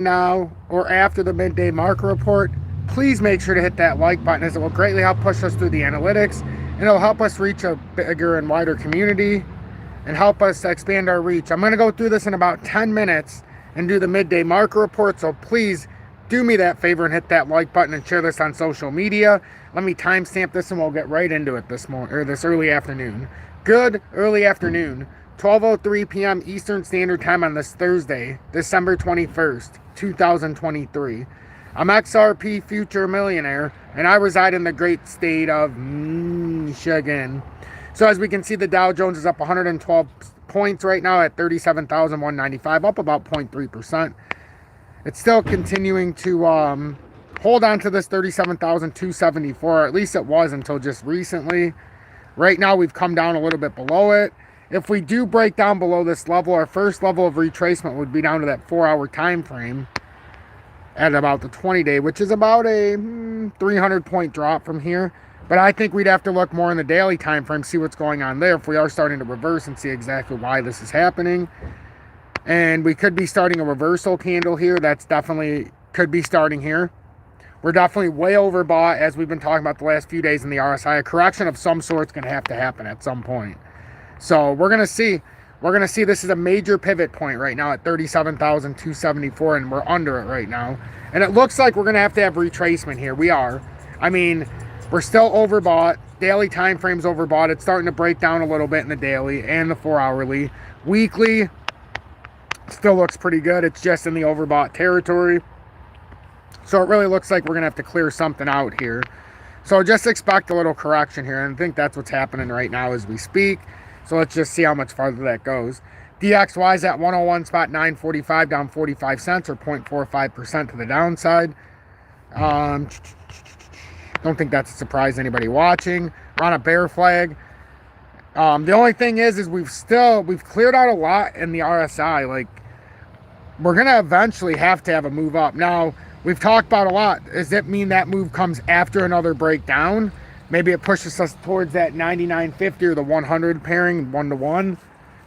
now or after the midday market report, please make sure to hit that like button, as it will greatly help push us through the analytics, and it'll help us reach a bigger and wider community and help us expand our reach. I'm going to go through this in about 10 minutes and do the midday market report, so please do me that favor and hit that like button and share this on social media. Let me timestamp this and we'll get right into it this morning, or this early afternoon. Good early afternoon. 12:03 p.m. Eastern Standard Time on this Thursday, December 21st, 2023. I'm XRP Future Millionaire, and I reside in the great state of Michigan. So as we can see, the Dow Jones is up 112 points right now at 37,195, up about 0.3%. It's still continuing to hold on to this 37,274, or at least it was until just recently. Right now, we've come down a little bit below it. If we do break down below this level, our first level of retracement would be down to that 4-hour time frame at about the 20-day, which is about a 300-point drop from here. But I think we'd have to look more in the daily time frame, see what's going on there if we are starting to reverse, and see exactly why this is happening. And we could be starting a reversal candle here. That's definitely could be starting here. We're definitely way overbought, as we've been talking about the last few days in the RSI. A correction of some sort's going to have to happen at some point. So we're going to see. We're going to see this is a major pivot point right now at 37,274, and we're under it right now. And it looks like we're going to have retracement here. We are. I mean, we're still overbought. Daily time frame's overbought. It's starting to break down a little bit in the daily and the 4-hourly. Weekly still looks pretty good. It's just in the overbought territory. So it really looks like we're going to have to clear something out here. So just expect a little correction here, and I think that's what's happening right now as we speak. So let's just see how much farther that goes. DXY is at 101.945, down 45 cents, or 0.45% to the downside. Don't think that's a surprise to anybody watching. We're on a bear flag. The only thing is we've cleared out a lot in the RSI. Like, we're going to eventually have to have a move up. Now, we've talked about a lot. Does it mean that move comes after another breakdown? Maybe it pushes us towards that 99.50 or the 100 pairing 1-to-1.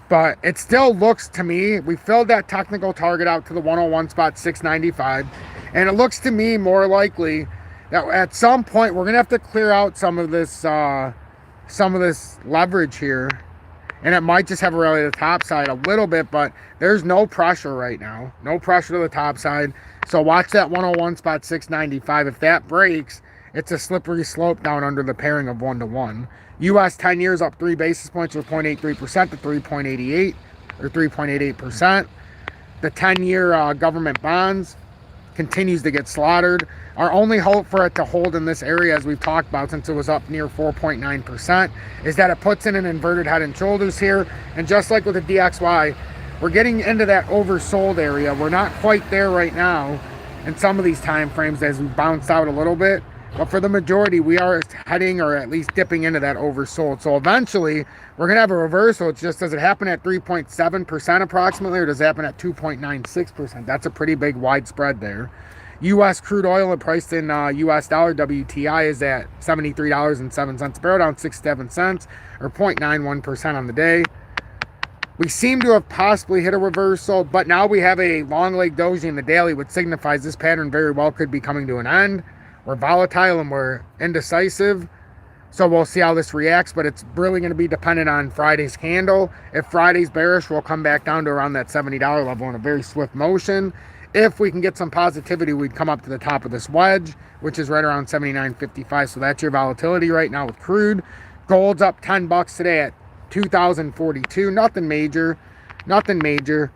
But it still looks to me, we filled that technical target out to the 101.695. And it looks to me more likely that at some point we're going to have to clear out some of this leverage here. And it might just have a rally to the top side a little bit, but there's no pressure right now. No pressure to the top side. So watch that 101.695. If that breaks, it's a slippery slope down under the pairing of 1-to-1. US 10 years up 3 basis points, or 0.83% to 3.88 or 3.88%. The 10-year government bonds continues to get slaughtered. Our only hope for it to hold in this area, as we've talked about since it was up near 4.9%, is that it puts in an inverted head and shoulders here. And just like with the DXY, we're getting into that oversold area. We're not quite there right now in some of these time frames as we bounce out a little bit. But for the majority, we are heading, or at least dipping into that oversold. So eventually, we're going to have a reversal. It's just, does it happen at 3.7% approximately, or does it happen at 2.96%? That's a pretty big wide spread there. U.S. crude oil priced in U.S. dollar WTI is at $73.07 a barrel, down 67 cents, or 0.91% on the day. We seem to have possibly hit a reversal, but now we have a long leg doji in the daily, which signifies this pattern very well could be coming to an end. We're volatile and we're indecisive, so we'll see how this reacts, but it's really going to be dependent on Friday's candle. If Friday's bearish, we'll come back down to around that $70 level in a very swift motion. If we can get some positivity, we'd come up to the top of this wedge, which is right around 79.55. So that's your volatility right now with crude. Gold's up $10 today at 2,042. Nothing major. Nothing major.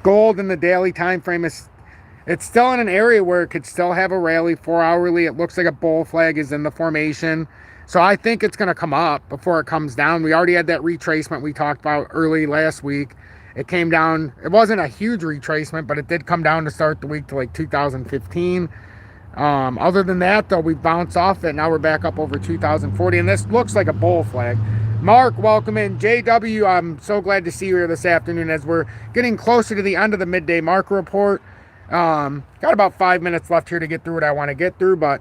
Gold in the daily time frame is, it's still in an area where it could still have a rally. 4-hourly, it looks like a bull flag is in the formation. So I think it's going to come up before it comes down. We already had that retracement we talked about early last week. It came down. It wasn't a huge retracement, but it did come down to start the week to like 2015. Other than that, though, we bounced off it. Now we're back up over 2040, and this looks like a bull flag. Mark, welcome in. JW, I'm so glad to see you here this afternoon as we're getting closer to the end of the midday market report. Got about 5 minutes left here to get through what I want to get through, but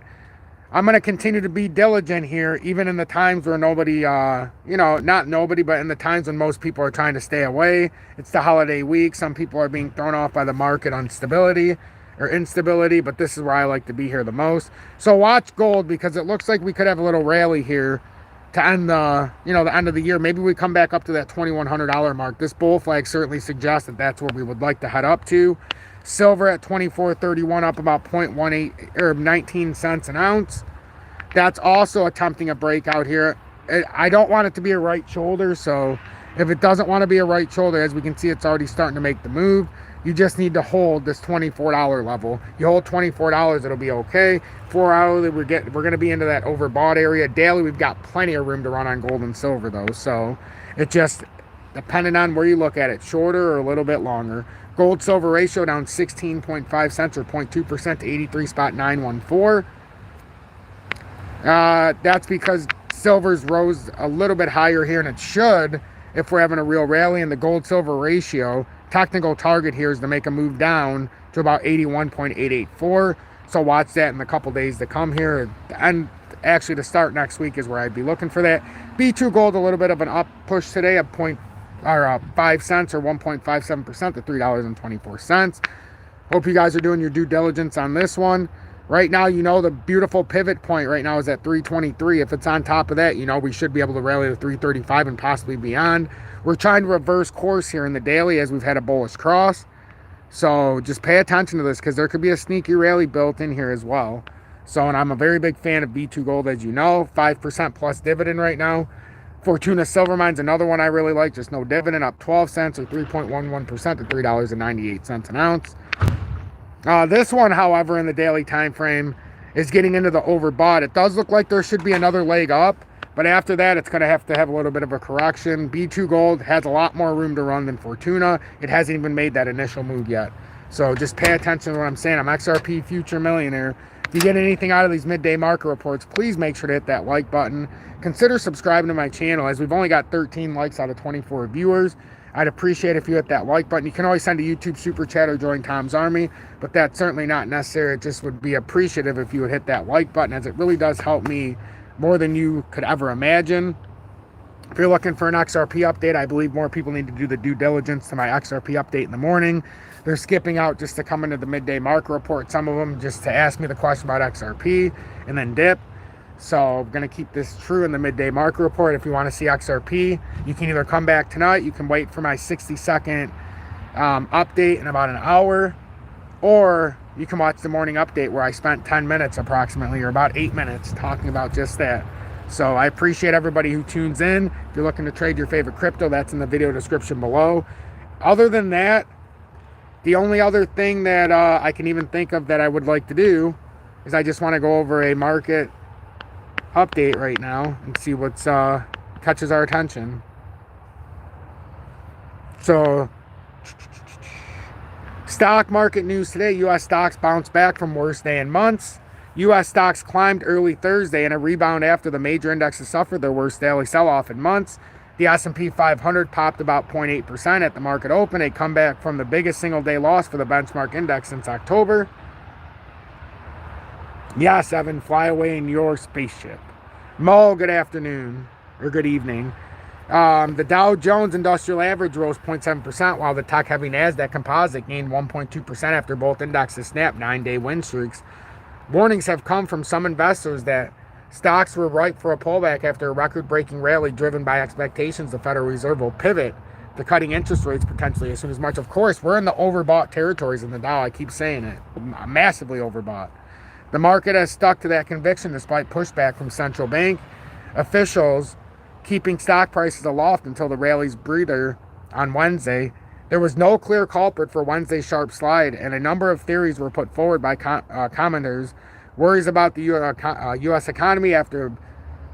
I'm going to continue to be diligent here, even in the times where nobody, not nobody, but in the times when most people are trying to stay away. It's the holiday week. Some people are being thrown off by the market instability, but this is where I like to be here the most. So watch gold, because it looks like we could have a little rally here to end the end of the year. Maybe we come back up to that $2,100 mark. This bull flag certainly suggests that that's where we would like to head up to. Silver at $24.31, up about 0.18 or 19 cents an ounce. That's also attempting a breakout here. I don't want it to be a right shoulder, so if it doesn't want to be a right shoulder, as we can see, it's already starting to make the move. You just need to hold this $24 level. You hold $24, it'll be okay. 4 hourly, we're going to be into that overbought area. Daily, we've got plenty of room to run on gold and silver, though. So it just depending on where you look at it, shorter or a little bit longer. Gold silver ratio down 16.5 cents or 0.2% to 83.914. That's because silver's rose a little bit higher here, and it should if we're having a real rally. And the gold silver ratio technical target here is to make a move down to about 81.884. So watch that in the couple days to come here. And actually to start next week is where I'd be looking for that. B2 gold, a little bit of an up push today of 5 cents or 1.57% to $3.24. Hope you guys are doing your due diligence on this one. Right now, the beautiful pivot point right now is at 323. If it's on top of that, we should be able to rally to 335 and possibly beyond. We're trying to reverse course here in the daily as we've had a bullish cross. So just pay attention to this, because there could be a sneaky rally built in here as well. So, and I'm a very big fan of B2 gold, as you know, 5% plus dividend right now. Fortuna Silver Mine's another one I really like, just no dividend, up 12 cents or 3.11% to $3.98 an ounce. This one, however, in the daily time frame is getting into the overbought. It does look like there should be another leg up, but after that, it's going to have a little bit of a correction. B2 Gold has a lot more room to run than Fortuna. It hasn't even made that initial move yet. So just pay attention to what I'm saying. I'm XRP Future Millionaire. If you get anything out of these midday market reports, please make sure to hit that like button. Consider subscribing to my channel, as we've only got 13 likes out of 24 viewers. I'd appreciate if you hit that like button. You can always send a YouTube super chat or join Tom's Army, but that's certainly not necessary. It just would be appreciative if you would hit that like button, as it really does help me more than you could ever imagine. If you're looking for an XRP update, I believe more people need to do the due diligence to my XRP update in the morning. They're skipping out just to come into the midday market report. Some of them just to ask me the question about XRP and then dip. So I'm going to keep this true in the midday market report. If you want to see XRP, you can either come back tonight, you can wait for my 60-second update in about an hour, or you can watch the morning update where I spent 10 minutes approximately, or about 8 minutes, talking about just that. So I appreciate everybody who tunes in. If you're looking to trade your favorite crypto, that's in the video description below. Other than that, the only other thing that I can even think of that I would like to do is I just want to go over a market update right now and see what's catches our attention. So stock market news today. U.S. stocks bounced back from worst day in months. U.S. stocks climbed early Thursday in a rebound after the major indexes suffered their worst daily sell-off in months. The S&P 500 popped about 0.8% at the market open, a comeback from the biggest single-day loss for the benchmark index since October. Yes, Evan, fly away in your spaceship. Mo, good afternoon, or good evening. The Dow Jones Industrial Average rose 0.7%, while the tech-heavy NASDAQ Composite gained 1.2% after both indexes snapped 9-day win streaks. Warnings have come from some investors that stocks were ripe for a pullback after a record-breaking rally driven by expectations the Federal Reserve will pivot to cutting interest rates potentially as soon as March. Of course, we're in the overbought territories in the Dow. I keep saying it. Massively overbought. The market has stuck to that conviction despite pushback from central bank officials, keeping stock prices aloft until the rally's breather on Wednesday. There was no clear culprit for Wednesday's sharp slide, and a number of theories were put forward by commenters. Worries about the U.S. economy after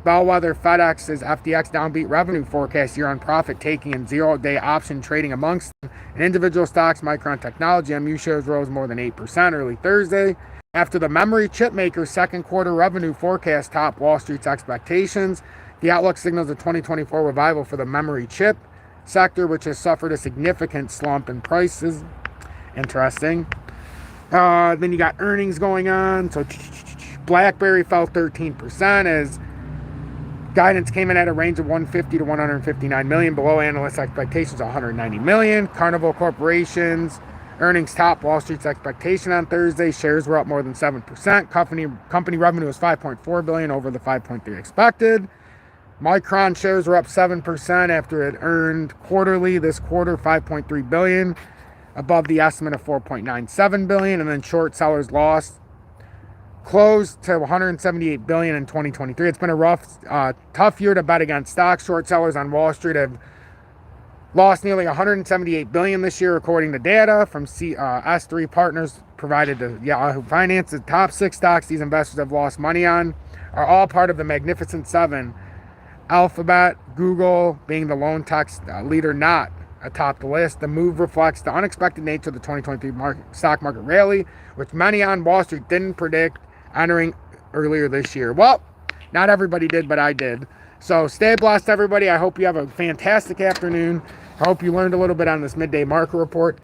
bellwether FedEx's FDX downbeat revenue forecast year on profit taking and zero-day option trading amongst them. And individual stocks, Micron Technology, MU shares rose more than 8% early Thursday after the memory chip maker's second quarter revenue forecast topped Wall Street's expectations. The outlook signals a 2024 revival for the memory chip sector, which has suffered a significant slump in prices. Interesting. Then you got earnings going on. So BlackBerry fell 13% as guidance came in at a range of 150 to 159 million, below analyst expectations of 190 million. Carnival Corporation's earnings topped Wall Street's expectation on Thursday. Shares were up more than 7%. Company revenue was 5.4 billion, over the 5.3 expected. Micron shares were up 7% after it earned quarterly this quarter 5.3 billion, above the estimate of 4.97 billion. And then short sellers lost closed to 178 billion in 2023. It's been a tough year to bet against stocks. Short sellers on Wall Street have lost nearly 178 billion this year, according to data from S3 Partners provided to Yahoo Finance. The top 6 stocks these investors have lost money on are all part of the Magnificent Seven. Alphabet, Google being the lone tech leader not atop the list. The move reflects the unexpected nature of the 2023 stock market rally, which many on Wall Street didn't predict entering earlier this year. Well, not everybody did, but I did. So stay blessed, everybody. I hope you have a fantastic afternoon. I hope you learned a little bit on this midday market report.